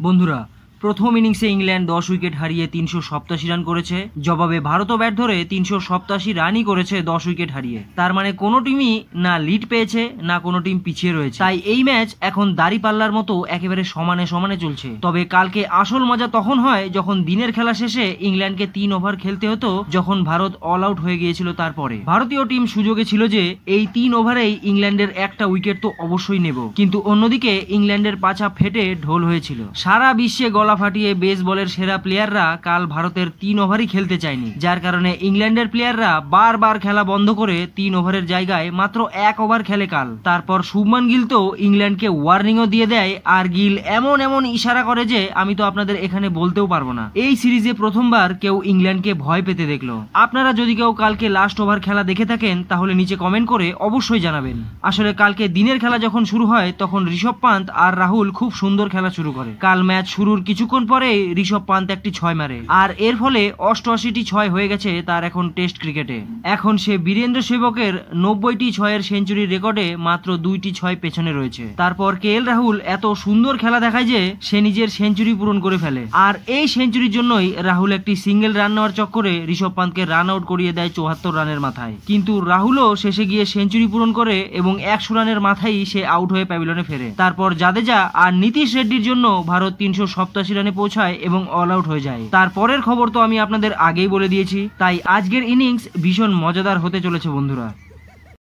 বন্ধুরা, প্রথম ইনিংসে ইংল্যান্ড 10 উইকেট হারিয়ে 387 রান করেছে। জবাবে ভারতও ব্যাট ধরে 387 রানই করেছে 10 উইকেট হারিয়ে। তার মানে কোনো টিমই না লিড পেয়েছে না কোনো টিম পিছিয়ে রয়েছে। তাই এই ম্যাচ এখন দাড়িপাল্লার মতো একেবারে সমানে সমানে চলছে। তবে কালকে আসল মজা তখন হয় যখন দিনের খেলা শেষে ইংল্যান্ডকে 3 ওভার খেলতে হতো, যখন ভারত অল আউট হয়ে গিয়েছিল। তারপরে ভারতীয় টিম সুযোগে ছিল যে এই 3 ওভারেই ইংল্যান্ডের একটা উইকেট তো অবশ্যই নেব, কিন্তু অন্যদিকে ইংল্যান্ডের পাছা ফেটে ঢোল হয়েছিল। সারা বিশ্বে গলা ফাটিয়ে বেসবলের সেরা প্লেয়াররা কাল ভারতের 3 ওভারই খেলতে চায়নি, যার কারণে ইংল্যান্ডের প্লেয়াররা বারবার খেলা বন্ধ করে 3 ওভারের জায়গায় মাত্র 1 ওভার খেলে কাল। তারপর শুভমান গিল তো ইংল্যান্ডকে ওয়ার্নিংও দিয়ে দেয়, আর গিল এমন এমন ইশারা করে যে আমি তো আপনাদের এখানে বলতেও পারবো না। এই সিরিজে প্রথমবার কেউ ইংল্যান্ডকে ভয় পেতে দেখলো। আপনারা যদি কেউ কালকে লাস্ট ওভার খেলা দেখে থাকেন তাহলে নিচে কমেন্ট করে অবশ্যই জানাবেন। আসলে কালকে দিনের খেলা যখন শুরু হয় তখন ঋষভ পান্ত আর রাহুল খুব সুন্দর খেলা শুরু করে। কাল ম্যাচ শুরুর কিছুক্ষণ পরে ঋষভ পান্ত একটি 6 মারে, আর এর ফলে 88টি 6 হয়ে গেছে তার এখন টেস্ট ক্রিকেটে। এখন সে বীরেন্দ্র সেবকের 90টি 6-এর সেঞ্চুরির রেকর্ডে মাত্র 2টি 6 পেছনে রয়েছে। তারপর কেএল রাহুল এত সুন্দর খেলা দেখায় যে সে নিজের সেঞ্চুরি পূরণ করে ফেলে, আর এই সেঞ্চুরির জন্যই রাহুল একটি সিঙ্গেল রান নেওয়ার চক্করে ঋষভ পান্তকে রান আউট করিয়ে দেয় 74 রানের মাথায়। কিন্তু রাহুলও শেষে গিয়ে সেঞ্চুরি পূরণ করে এবং 100 রানের মাথায় সে আউট হয়ে প্যাভিলিয়নে ফেরে। তারপর জাদেজা আর নীতিশ রেড্ডির জন্য ভারত 387 রানে পৌঁছায় এবং অল আউট হয়ে যায়। তারপরের খবর তো আমি আপনাদের আগেই বলে দিয়েছি, তাই আজকের ইনিংস ভীষণ মজাদার হতে চলেছে বন্ধুরা।